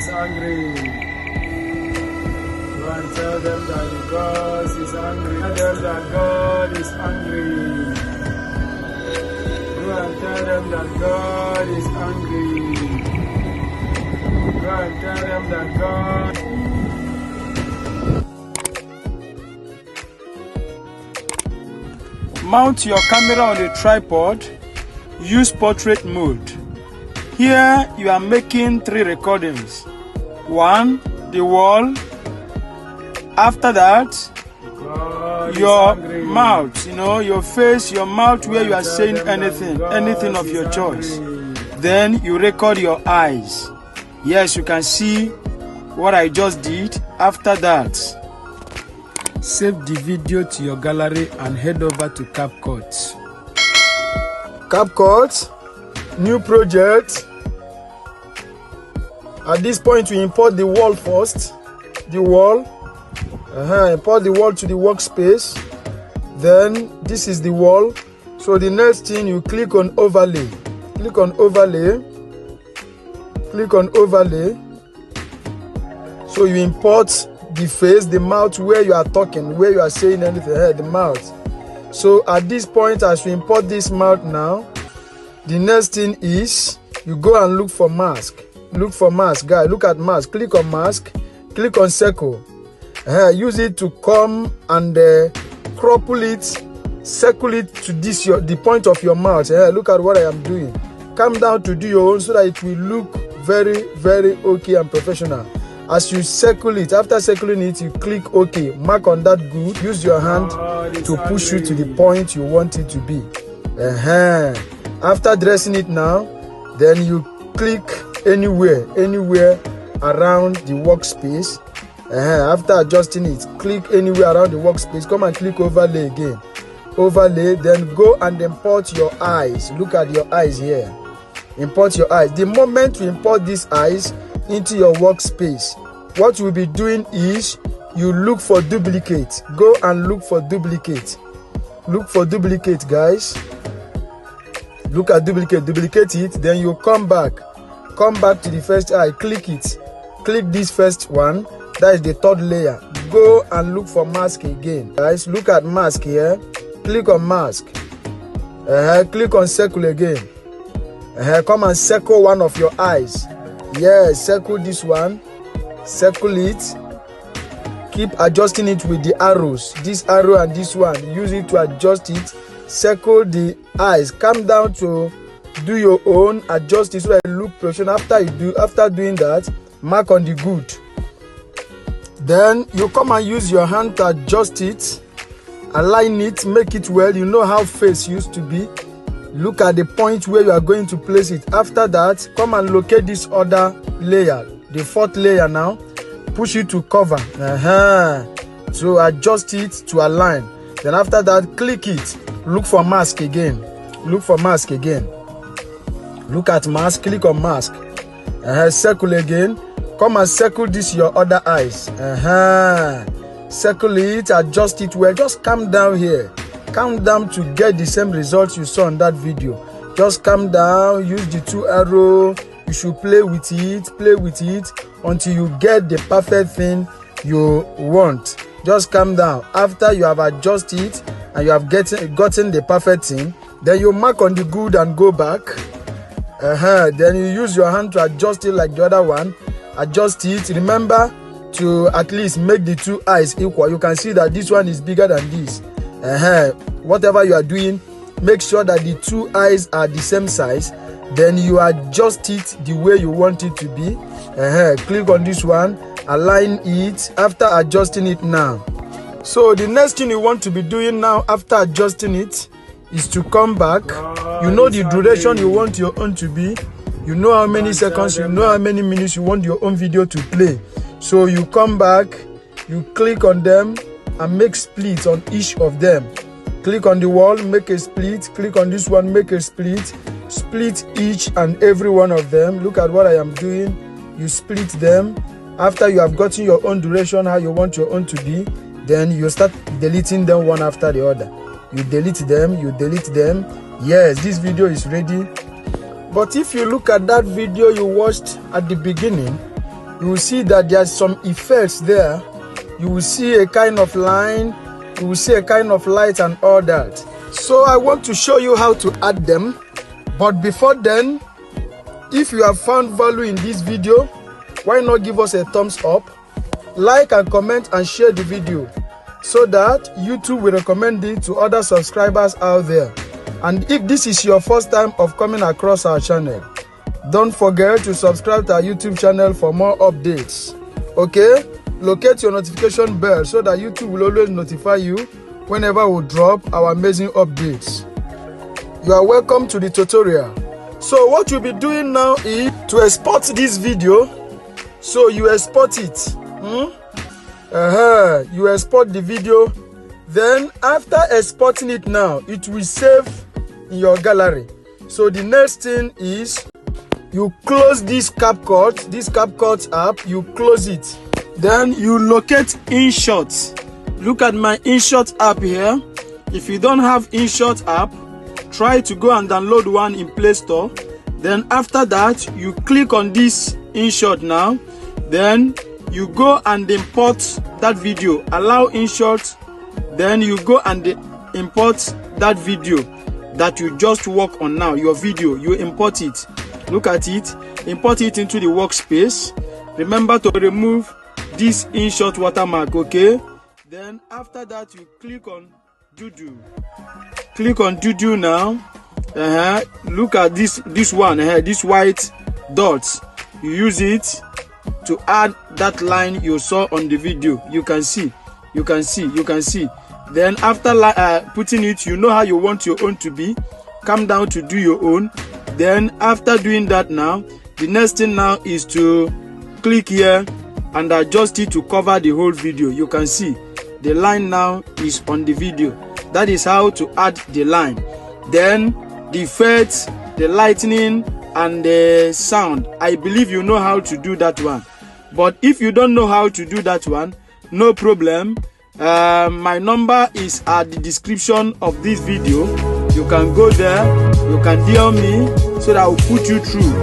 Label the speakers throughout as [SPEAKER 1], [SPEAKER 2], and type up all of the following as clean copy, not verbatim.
[SPEAKER 1] is angry. Go and tell them that God is angry. Tell them that God is angry. Go and tell them that God is angry. Go and tell them that God. Mount your camera on a tripod. Use portrait mode. Here you are making 3 recordings. 1, the wall. After that, your mouth, your face, your mouth where you are saying anything of your choice. Then you record your eyes. Yes, you can see what I just did. After that, save the video to your gallery and head over to Capcut. Capcut, new project. At this point, we import the wall first. The wall. Import the wall to the workspace. Then this is the wall. So the next thing, you click on overlay. Click on overlay. Click on overlay. So you import the face, the mouth where you are talking, where you are saying anything. The mouth. So at this point, as you import this mouth now, the next thing is you go and look for mask. Look for mask, guys. Look at mask. Click on mask. Click on circle. Use it to come and crumple it, circle it to the point of your mouth. Look at what I am doing. Come down to do your own so that it will look very, very okay and professional. As you circle it, after circling it, you click OK. Mark on that good. Use your hand to push you to the point you want it to be. After dressing it now, then you click anywhere around the workspace. After adjusting it, click anywhere around the workspace. Come and click overlay again. Overlay, then go and import your eyes. Look at your eyes here. Import your eyes. The moment you import these eyes into your workspace, what you'll be doing is you look for duplicate. Go and look for duplicate. Look for duplicate, guys. Look at duplicate. Duplicate it. Then you come back. Come back to the first eye. Click it. Click this first one. That is the third layer. Go and look for mask again. Guys, look at mask here. Click on mask. Click on circle again. Come and circle one of your eyes. Yes, circle this one. Circle it. Keep adjusting it with the arrows. This arrow and this one. Use it to adjust it. Circle the eyes. Come down to do your own. Adjust it so that it look professional. After doing that, mark on the good. Then you come and use your hand to adjust it. Align it. Make it well. You know how face used to be. Look at the point where you are going to place it. After that, come and locate this other layer. The 4th layer now. Push it to cover. So adjust it to align. Then after that, click it. Look for mask again. Look for mask again. Look at mask. Click on mask. Circle again. Come and circle this your other eyes. Circle it. Adjust it well. Just come down here. Come down to get the same results you saw in that video. Just come down. Use the 2 arrows. You should play with it. Play with it until you get the perfect thing you want. Just come down. After you have adjusted it and you have gotten the perfect thing, then you mark on the good and go back. Then you use your hand to adjust it like the other one. Adjust it. Remember to at least make the 2 eyes equal. You can see that this one is bigger than this. Whatever you are doing, make sure that the 2 eyes are the same size. Then you adjust it the way you want it to be. Click on this one. Align it. After adjusting it now. So the next thing you want to be doing now after adjusting it is to come back. You know the duration you want your own to be. You know how many seconds, you know how many minutes you want your own video to play. So you come back, you click on them and make splits on each of them. Click on the wall, make a split. Click on this one, make a split. Split each and every one of them. Look at what I am doing. You split them. After you have gotten your own duration, how you want your own to be, then you start deleting them one after the other. You delete them, you delete them. Yes, this video is ready. But if you look at that video you watched at the beginning, you will see that there's some effects there. You will see a kind of line, you will see a kind of light and all that. So I want to show you how to add them. But before then, if you have found value in this video, why not give us a thumbs up, like and comment and share the video so that YouTube will recommend it to other subscribers out there. And if this is your first time of coming across our channel, don't forget to subscribe to our YouTube channel for more updates. Okay? Locate your notification bell so that YouTube will always notify you whenever we drop our amazing updates. You are welcome to the tutorial. So what you'll be doing now is to export this video. So you export it. You export the video. Then after exporting it now, it will save in your gallery. So the next thing is you close this Capcut app, you close it. Then you locate InShot. Look at my InShot app here. If you don't have InShot app, try to go and download one in Play Store. Then after that, you click on this InShot now. Then you go and import that video. Allow InShot. Then you go and import that video that you just work on now, your video. You import it. Look at it. Import it into the workspace. Remember to remove this InShot watermark, okay? Then after that, you click on Doodoo. Click on Doodoo now. Look at this one, this white dots. You use it to add that line you saw on the video. You can see. Then after putting it, you know how you want your own to be. Come down to do your own. Then after doing that now, the next thing now is to click here and adjust it to cover the whole video. You can see the line now is on the video. That is how to add the line. Then the effects, the lightning and the sound. I believe you know how to do that one. But if you don't know how to do that one, no problem. My number is at the description of this video. You can go there, you can DM me so that I will put you through,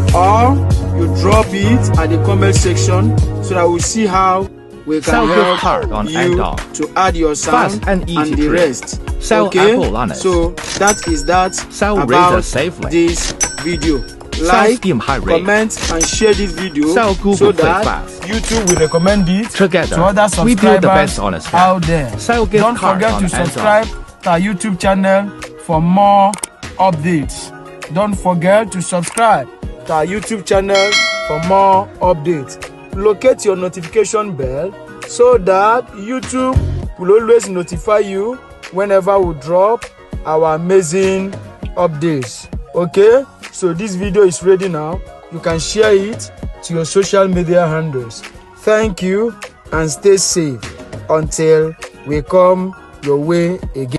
[SPEAKER 1] or you drop it at the comment section so that we'll see how we can help you to add your sound and the rest. Okay, so that is that about this video. Like, comment and share this video so that YouTube will recommend it to other subscribers out there. Don't forget to subscribe to our YouTube channel for more updates. Don't forget to subscribe to our YouTube channel for more updates. Locate your notification bell so that YouTube will always notify you whenever we drop our amazing updates. Okay, so this video is ready now. You can share it to your social media handles. Thank you and stay safe until we come your way again.